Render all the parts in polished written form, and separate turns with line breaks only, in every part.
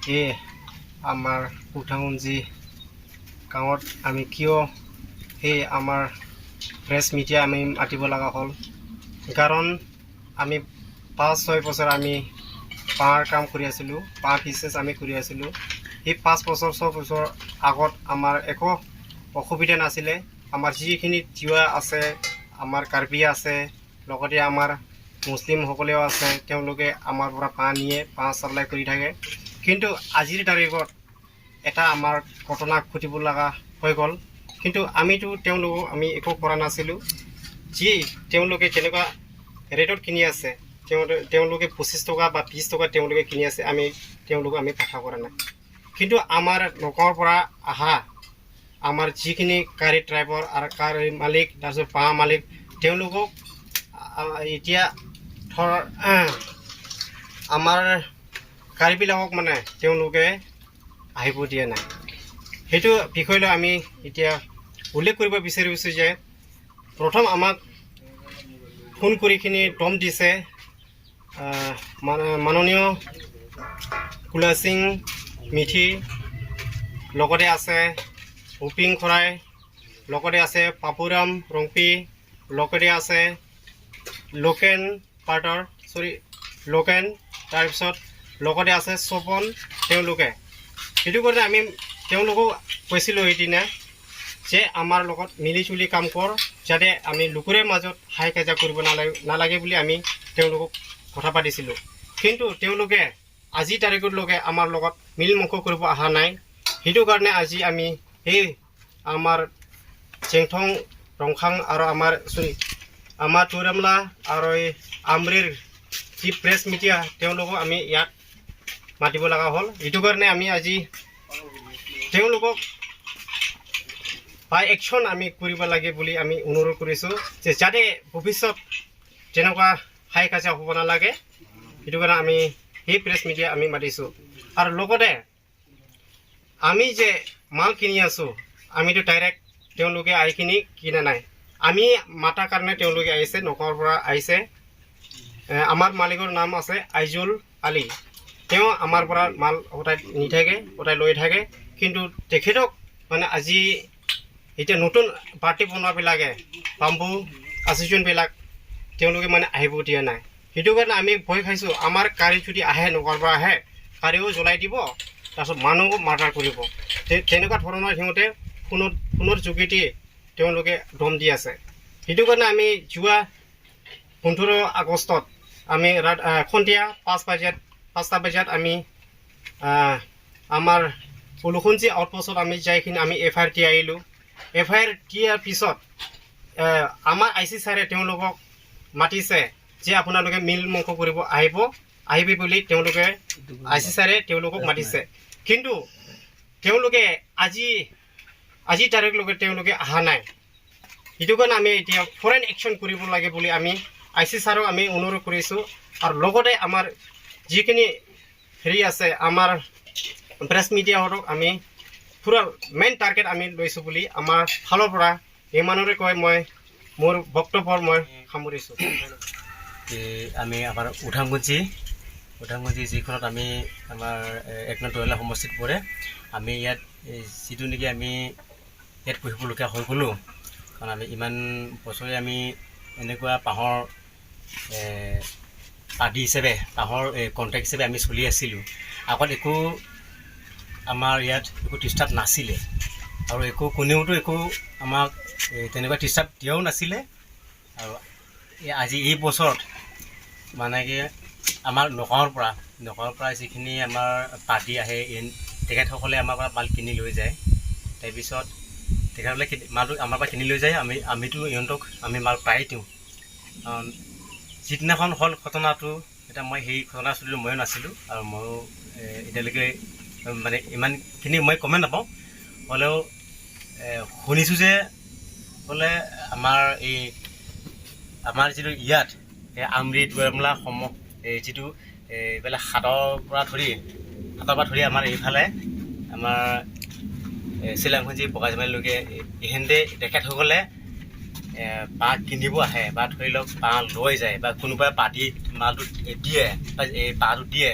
যে আমাৰ উঠাঙুঞ্জি গাঁৱত আমি কিয় সেই আমাৰ প্ৰেছ মিডিয়া আমি মাতিব লগা হ'ল কাৰণ আমি 5-6 বছৰ আমি পাহাৰ কাম কৰি আছিলোঁ, পাহাৰ বিজনেছ আমি কৰি আছিলোঁ। সেই 5 বছৰ 6 বছৰ আগত আমাৰ একো অসুবিধা নাছিলে। আমাৰ যিখিনি তিৱা আছে, আমাৰ কাৰ্বি আছে, লগতে আমাৰ মুছলিমসকলেও আছে, তেওঁলোকে আমাৰ পৰা পাহাৰ নিয়ে, পাহাৰ চাপ্লাই কৰি থাকে। কিন্তু আজিৰ তাৰিখত এটা আমাৰ ঘটনা ঘটিব লগা হৈ গ'ল। কিন্তু আমিতো তেওঁলোকক আমি একো কৰা নাছিলোঁ। যি তেওঁলোকে যেনেকুৱা ৰেটত কিনি আছে, তেওঁলোকে 25 টকা বা 20 টকা তেওঁলোকে কিনি আছে, তেওঁলোকক আমি পাঠা কৰা নাই। কিন্তু আমাৰ নগাঁৱৰ পৰা অহা আমাৰ যিখিনি গাড়ী ড্ৰাইভাৰ আৰু গাড়ী মালিক, তাৰপিছত পাহাৰ মালিক, তেওঁলোকক এতিয়া ধৰ আমাৰ গাড়ীবিলাকক মানে তেওঁলোকে আহিব দিয়া নাই। সেইটো বিষয় লৈ আমি এতিয়া উল্লেখ কৰিব বিচাৰিছোঁ যে প্ৰথম আমাক ফোন কৰি কিনি দম দিছে মাননীয় কুলা সিং মিঠি, লগতে আছে ভূপিং খৰাই, লগতে আছে পাপুৰাম ৰংপি, লগতে আছে লোকেন তাৰপিছত লগতে আছে স্বপন। তেওঁলোকে সেইটো কাৰণে আমি তেওঁলোকক কৈছিলোঁ সেইদিনা যে আমাৰ লগত মিলি জুলি কাম কৰ, যাতে আমি লোকৰে মাজত হাই কাজিয়া কৰিব নালাগে বুলি আমি তেওঁলোকক কথা পাতিছিলোঁ। কিন্তু তেওঁলোকে আজি তাৰিখলৈকে আমাৰ লগত মিল মুখ কৰিব অহা নাই। সেইটো কাৰণে আজি আমি সেই আমাৰ চেংথং ৰংখাং আৰু আমাৰ তুৰামলা আৰু এই আমৰিৰ যি প্ৰেছ মিডিয়া তেওঁলোকক আমি ইয়াত মাতিব লগা হ'ল। এইটো কাৰণে আমি আজি তেওঁলোকক বাই একশ্যন আমি কৰিব লাগে বুলি আমি অনুৰোধ কৰিছোঁ যে যাতে ভৱিষ্যত তেনেকুৱা হাই কাজিয়া হ'ব নালাগে। সেইটো কাৰণে আমি সেই প্ৰেছ মিডিয়া আমি মাতিছোঁ। আৰু লগতে আমি যে মাল কিনি আছোঁ, আমিতো ডাইৰেক্ট তেওঁলোকে আহি কিনি কিনা নাই। আমি মাতাৰ কাৰণে তেওঁলোকে আহিছে, নগাঁৱৰ পৰা আহিছে। আমাৰ মালিকৰ নাম আছে আইজুল আলী। তেওঁ আমাৰ পৰা মাল সদায় নি থাকে, সদায় লৈ থাকে। কিন্তু তেখেতক মানে আজি এতিয়া নতুন পাৰ্টি বনোৱাবিলাকে বাম্বু এছ'চিয়েশ্যনবিলাক তেওঁলোকে মানে আহিব দিয়া নাই। সেইটো কাৰণে আমি ভয় খাইছোঁ, আমাৰ গাড়ী যদি আহে, নগাঁৱৰ পৰা আহে, গাড়ীও জ্বলাই দিব, তাৰপিছত মানুহো মাৰ্ডাৰ কৰিব। তেনেকুৱা ধৰণৰ সিহঁতে ফোনৰ যোগেদি তেওঁলোকে দম দি আছে। সেইটো কাৰণে আমি যোৱা 15 আগষ্টত আমি সন্ধিয়া 5টা বজাত আমি আমাৰ পলুখুঞ্জি আউটপোষ্টত আমি যাইখিনি আমি FIR দি আহিলোঁ। FIR দিয়াৰ পিছত আমাৰ IC ছাৰে তেওঁলোকক মাতিছে যে আপোনালোকে মিল মুখ কৰিব আহিবি বুলি তেওঁলোকে IC ছাৰে তেওঁলোকক মাতিছে। কিন্তু তেওঁলোকে আজি তাৰিখলৈকে তেওঁলোকে অহা নাই। সেইটো কাৰণে আমি এতিয়া ফৰেন একশ্যন কৰিব লাগে বুলি আমি IC ছাৰক আমি অনুৰোধ কৰিছোঁ। আৰু লগতে আমাৰ যিখিনি হেৰি আছে, আমাৰ প্ৰেছ মিডিয়াহঁতক আমি পুৰা মেইন টাৰ্গেট আমি লৈছোঁ বুলি আমাৰ ফালৰ পৰা ইমানৰে কৈ মই মোৰ বক্তব্য মই সামৰিছোঁ।
আমি আমাৰ উঠাংগুঞ্জি যিখনত আমি আমাৰ 1 নং তহিলা সমষ্টিত পৰে। আমি ইয়াত যিটো নেকি আমি ইয়াত পঢ়িবলগীয়া হৈ গ'লোঁ, কাৰণ আমি ইমান বছৰে আমি এনেকুৱা পাহৰ আদি হিচাপে, পাহৰ কণ্ট্ৰেক্ট হিচাপে আমি চলি আছিলোঁ। আগত একো আমাৰ ইয়াত একো ডিষ্টাৰ্ব নাছিলে, আৰু কোনেওতো একো আমাক তেনেকুৱা ডিষ্টাৰ্ব দিয়াও নাছিলে। আৰু আজি এই বছৰত মানে কি আমাৰ নগাঁৱৰ পৰা যিখিনি আমাৰ পাৰ্টি আহে, তেখেতসকলে আমাৰ পৰা মাল কিনি লৈ যায়। তাৰপিছত তেখেতসকলে মালটো আমাৰ পৰা কিনি লৈ যায়, আমিতো ইহঁতক আমি মাল প্ৰায়ে দিওঁ। কাৰণ যিদিনাখন হ'ল ঘটনাটো, এতিয়া মই সেই ঘটনাস্থলীত ময়ো নাছিলোঁ, আৰু ময়ো এতিয়ালৈকে মানে ইমানখিনি মই গমেই নাপাওঁ। হ'লেও শুনিছোঁ যে বোলে আমাৰ যিটো ইয়াত আমৰি দুৱাৰমলা যিটো এইফালে হাতৰ পৰা ধৰি আমাৰ এইফালে আমাৰ চিলাংখুঞ্জি বগাজমাৰীলৈকে এইখিনিতে তেখেতসকলে বাঁহ কিনিব আহে, বা ধৰি লওক বাঁহ লৈ যায়, বা কোনোবাই পাতি মালটো দিয়ে বা এই বাঁহটো দিয়ে,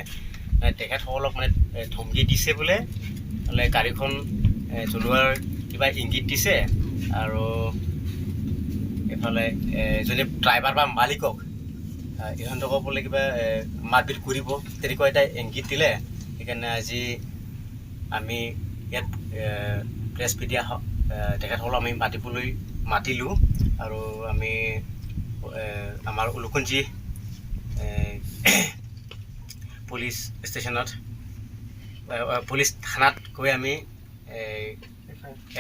মানে তেখেতসকলক মানে ধমকি দিছে বোলে, বোলে গাড়ীখন চলোৱাৰ কিবা ইংগিত দিছে, আৰু এইফালে যোনে ড্ৰাইভাৰ বা মালিকক ইহঁতক বোলে কিবা মাৰপিট কৰিব, তেনেকুৱা এটা ইংগিত দিলে। সেইকাৰণে আজি আমি ইয়াত প্ৰেছ মিডিয়া তেখেতসকলক আমি মাতিলোঁ, আৰু আমি আমাৰ উলুকুঞ্জি পুলিচ ষ্টেচনত পুলিচ থানাত গৈ আমি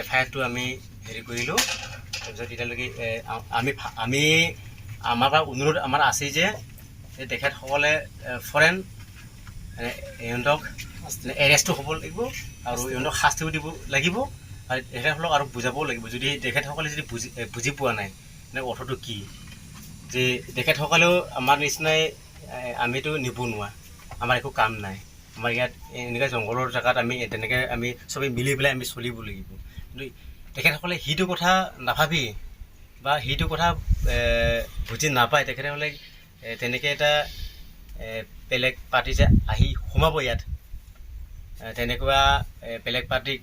FIR-টো আমি হেৰি কৰিলোঁ। তাৰপিছত এতিয়ালৈকে আমি আমাৰ পৰা অনুৰোধ আমাৰ আছে যে তেখেতসকলে ফৰেন ইহঁতক এৰেষ্টো হ'ব লাগিব, আৰু ইহঁতক শাস্তিও দিব লাগিব, আৰু তেখেতসকলক আৰু বুজাবও লাগিব, যদি তেখেতসকলে যদি বুজি পোৱা নাই মানে অৰ্থটো কি, যে তেখেতসকলেও আমাৰ নিচিনাই আমিতো নিবনুৱা, আমাৰ একো কাম নাই, আমাৰ ইয়াত এনেকৈ জংঘলৰ জেগাত আমি তেনেকৈ আমি চবেই মিলি পেলাই আমি চলিব লাগিব। কিন্তু তেখেতসকলে সেইটো কথা নাভাবি বা সেইটো কথা বুজি নাপায়, তেখেতসকলে তেনেকৈ এটা বেলেগ পাৰ্টি যে আহি সোমাব ইয়াত, তেনেকুৱা বেলেগ পাৰ্টিক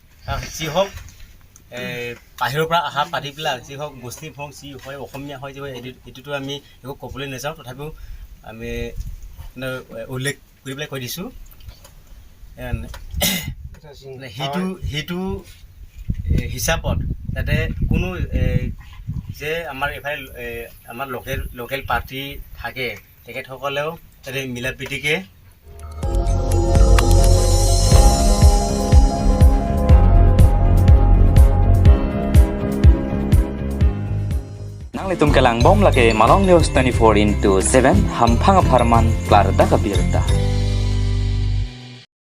যি হওক বাহিৰৰ পৰা অহা পাৰ্টিবিলাক, যি হওক মুছলিম হওক, যি হয় অসমীয়া হয়, যি হয় এইটোতো আমি একো ক'বলৈ নাযাওঁ, তথাপিও আমি উল্লেখ কৰি পেলাই কৈ দিছোঁ। সেইটো হিচাপত যাতে কোনো যে আমাৰ এইফালে আমাৰ লোকেল পাৰ্টি থাকে, তেখেতসকলেও যাতে মিলা প্ৰীতিকৈ
Nang litum kelang bom lake malong news 24/7 hampang aparman klar da kabirta.